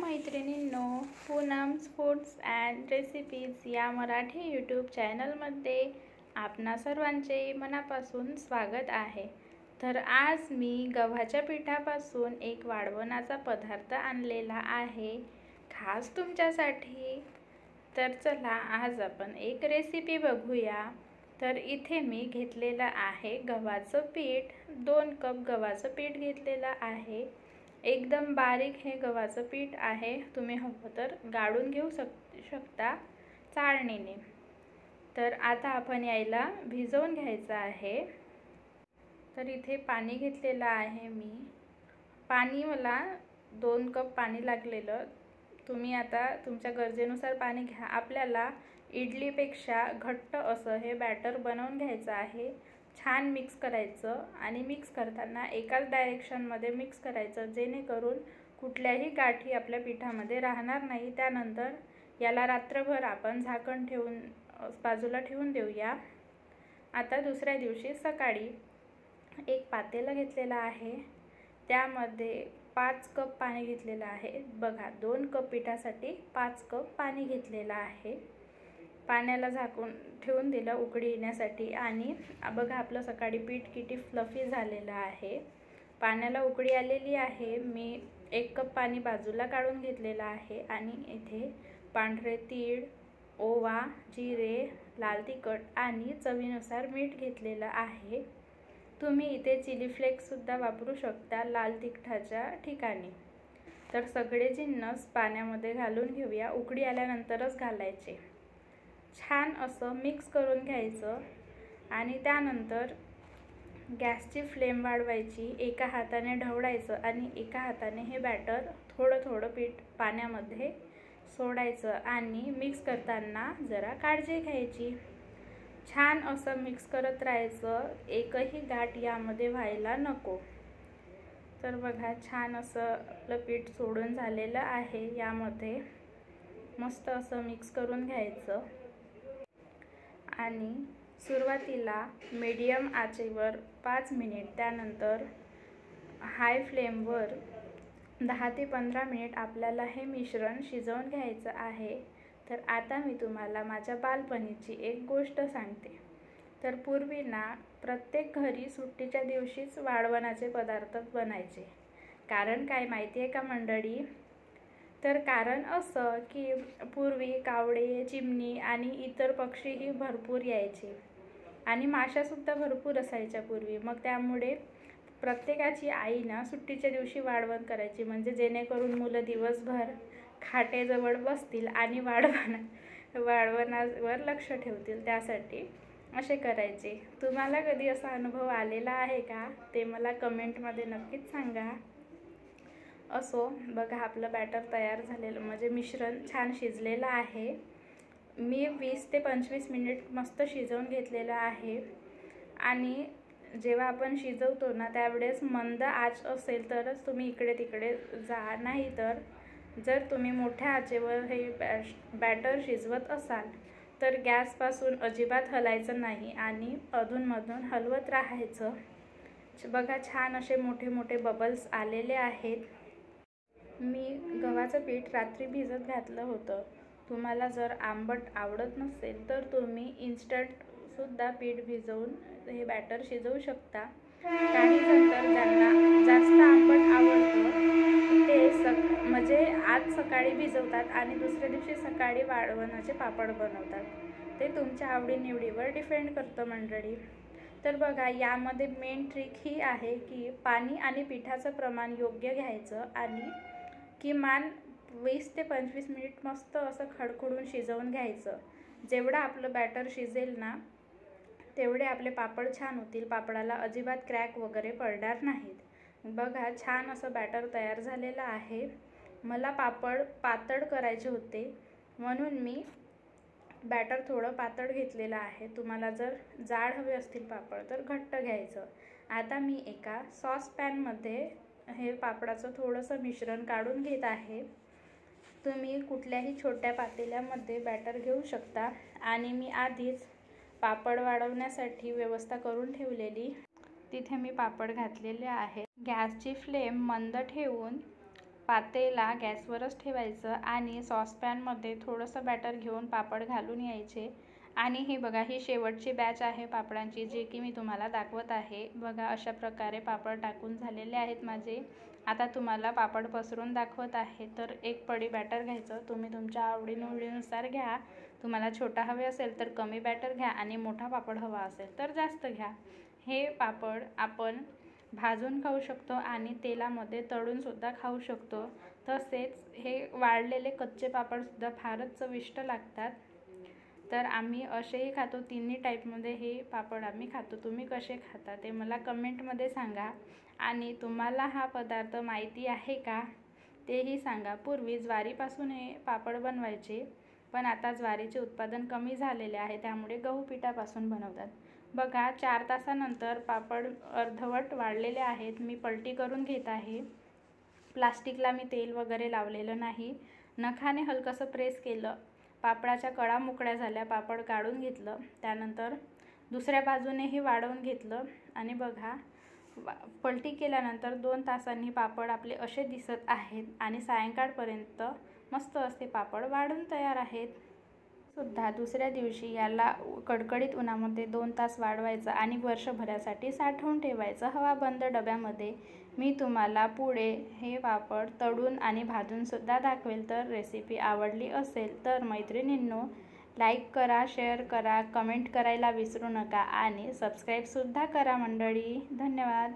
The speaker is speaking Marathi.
मैत्रिणींनो, पूनम्स फूड्स अँड रेसिपीज या मराठी यूट्यूब चॅनलमध्ये आपणा सर्वांचे मनापासून स्वागत आहे। तर आज मी गव्हाच्या पिठापासून एक वाळवणाचा पदार्थ आणलेला आहे खास तुमच्यासाठी। तर चला आज आपण एक रेसिपी बघूया। तर इथे मी घेतलेला आहे गव्हाचं पीठ, 2 कप गव्हाचं पीठ घेतलेला आहे। एकदम बारीक हे गव्हाचं पीठ आहे, तुम्ही हवं तर गाळून घेऊ शकता चाळणीने। तर आता आपण याला भिजवून घ्यायचं आहे। तर इथे पाणी घेतलेलं आहे मी, पाणी मला 2 कप पाणी लागलेलं, तुम्ही आता तुमच्या गरजेनुसार पाणी घ्या। आपल्याला इडलीपेक्षा घट्ट असं हे बॅटर बनवून घ्यायचं आहे। छान मिक्स करायचं आणि मिक्स करताना एकाच डायरेक्शनमध्ये मिक्स करायचं, जेणेकरून कुठल्याही गाठी आपल्या पिठामध्ये राहणार नाही। त्यानंतर याला रात्रभर आपण झाकण ठेवून बाजूला ठेवून देऊया। आता दुसऱ्या दिवशी सकाळी एक पातेलं घेतलेलं आहे, त्यामध्ये 5 कप पाणी घेतलेलं आहे। बघा 2 कप पिठासाठी 5 कप पाणी घेतलेलं आहे। पाण्याला झाकून ठेवून दिलं उकळी येण्यासाठी आणि बघा आपलं सकाळी पीठ किती फ्लफी झालेलं आहे। पाण्याला उकळी आलेली आहे। मी 1 कप पाणी बाजूला काढून घेतलेलं आहे आणि इथे पांढरे तीळ, ओवा, जिरे, लाल तिखट आणि चवीनुसार मीठ घेतलेलं आहे। तुम्ही इथे चिली फ्लेक्स सुद्धा वापरू शकता लाल तिखटाच्या ठिकाणी। तर सगळे जिन्नस पाण्यामध्ये घालून घेऊया, उकळी आल्यानंतरच घालायचे। छान असं मिक्स करून घ्यायचं आणि त्यानंतर गॅसची फ्लेम वाढवायची, एका हाताने ढवळायचं आणि एका हाताने हे बॅटर थोडं थोडं पीठ पाण्यामध्ये सोडायचं आणि मिक्स करताना जरा काळजी घ्यायची। छान असं मिक्स करत राहायचं, एकही गाठ यामध्ये व्हायला नको। तर बघा छान असं आपलं पीठ सोडून झालेलं आहे, यामध्ये मस्त असं मिक्स करून घ्यायचं आणि सुरुवातीला मीडियम आचेवर 5 मिनिट, त्यानंतर हाय फ्लेमवर 10 ते 15 मिनिट आपल्याला हे मिश्रण शिजवून घ्यायचं आहे। तर आता मी तुम्हाला माझ्या बालपणीची एक गोष्ट सांगते। तर पूर्वी ना प्रत्येक घरी सुट्टीच्या दिवशीच वाळवणाचे पदार्थ बनायचे। कारण काय माहिती आहे का मंडळी? तर कारण असं की पूर्वी कावळे, चिमणी आणि इतर पक्षीही भरपूर यायचे आणि माशासुद्धा भरपूर असायच्या पूर्वी। मग त्यामुळे प्रत्येकाची आई ना सुट्टीच्या दिवशी वाळवण करायची, म्हणजे जेणेकरून मुलं दिवसभर खाटेजवळ बसतील आणि वाळवणावर लक्ष ठेवतील, त्यासाठी असे करायचे। तुम्हाला कधी असा अनुभव आलेला आहे का? ते मला कमेंटमध्ये नक्कीच सांगा। असो बघा आपलं बॅटर तयार झालेलं, म्हणजे मिश्रण छान शिजलेलं आहे। मी 20 ते 25 मिनिट मस्त शिजवून घेतलेलं आहे आणि जेव्हा आपण शिजवतो ना त्यावेळेस मंद आच असेल तरच तुम्ही इकडे तिकडे जा, नाही तर जर तुम्ही मोठ्या आचेवर हे बॅटर शिजवत असाल तर गॅसपासून अजिबात हलायचं नाही आणि अधूनमधून हलवत राहायचं। बघा छान असे मोठे मोठे बबल्स आलेले आहेत। मी गव्हाचं पीठ रात्री भिजत घातलं होतं। तुम्हाला जर आंबट आवडत नसेल तर तुम्ही इन्स्टंटसुद्धा पीठ भिजवून हे बॅटर शिजवू शकता। काही जण तर ज्यांना जास्त आंबट आवडतं ते म्हणजे आज सकाळी भिजवतात आणि दुसऱ्या दिवशी सकाळी वाळवणाचे पापड बनवतात। ते तुमच्या आवडीनिवडीवर डिपेंड करतं मंडळी। तर बघा यामध्ये मेन ट्रिक ही आहे की पाणी आणि पिठाचं प्रमाण योग्य घ्यायचं आणि किमान 20 ते 25 मिनिट मस्त असं खडखडून शिजवून घ्यायचं। जेवढं आपलं बॅटर शिजेल ना तेवढे आपले पापड छान होतील, पापडाला अजिबात क्रॅक वगैरे पडणार नाहीत। बघा छान असं बॅटर तयार झालेलं आहे। मला पापड पातळ करायचे होते म्हणून मी बॅटर थोडं पातळ घेतलेलं आहे। तुम्हाला जर जाड हवे असतील पापड तर घट्ट घ्यायचं। आता मी एका सॉस पॅनमध्ये हे पापडाचं थोडंसं मिश्रण काढून घेत आहे। तुम्ही कुठल्याही छोट्या पातेल्यामध्ये बॅटर घेऊ शकता आणि मी आधीच पापड वाळवण्यासाठी व्यवस्था करून ठेवलेली, तिथे मी पापड घातलेले आहेत। गॅसची फ्लेम मंद ठेवून पातेला गॅसवरच ठेवायचं आणि सॉसपॅनमध्ये थोडंसं बॅटर घेऊन पापड घालून यायचे। आणि हे बघा, ही शेवटची बॅच आहे पापडांची, जी की मी तुम्हाला दाखवत आहे। बघा, अशा प्रकारे पापड टाकून झालेले आहेत माझे। आता तुम्हाला पापड पसरून दाखवत आहे। तर एक पडी बॅटर घ्यायचं, तुम्ही तुमच्या आवडीनुसार घ्या। तुम्हाला छोटा हवे असेल तर कमी बॅटर घ्या आणि मोठा पापड हवा असेल तर जास्त घ्या। हे पापड आपण भाजून खाऊ शकतो आणि तेलामध्ये तळूनसुद्धा खाऊ शकतो। तसेच हे वाळलेले कच्चे पापडसुद्धा फारच चविष्ट लागतात। तर आम्ही असेही खातो, तिन्ही टाईपमध्ये हे पापड आम्ही खातो। तुम्ही कसे खाता ते मला कमेंटमध्ये सांगा। आणि तुम्हाला हा पदार्थ माहिती आहे का तेही सांगा। पूर्वी ज्वारीपासून हे पापड बनवायचे, पण आता ज्वारीचे उत्पादन कमी झालेले आहे, त्यामुळे गहू पिठापासून बनवतात। बघा, 4 तासानंतर पापड अर्धवट वाळलेले आहेत। मी पलटी करून घेत आहे। प्लास्टिकला मी तेल वगैरे लावलेलं नाही, नखाने हलकंसं प्रेस केलं, पापडाच्या कळा मोकळ्या झाल्या, पापड काढून घेतलं। त्यानंतर दुसऱ्या बाजूनेही वाढवून घेतलं आणि बघा, पलटी केल्यानंतर 2 तासांनी पापड आपले असे दिसत आहेत आणि सायंकाळपर्यंत मस्त असे पापड वाढून तयार आहेत। सुद्धा दुसऱ्या दिवशी याला कडकडीत उन्हामध्ये 2 तास वाढवायचं आणि वर्षभरासाठी साठवून ठेवायचं हवाबंद डब्यामध्ये। मी तुम्हाला पुढे हे पापड तळून आणि भाजूनसुद्धा दाखवेल। तर रेसिपी आवडली असेल तर मैत्रिणींनो, लाईक करा, शेअर करा, कमेंट करायला विसरू नका आणि सबस्क्राईबसुद्धा करा मंडळी। धन्यवाद।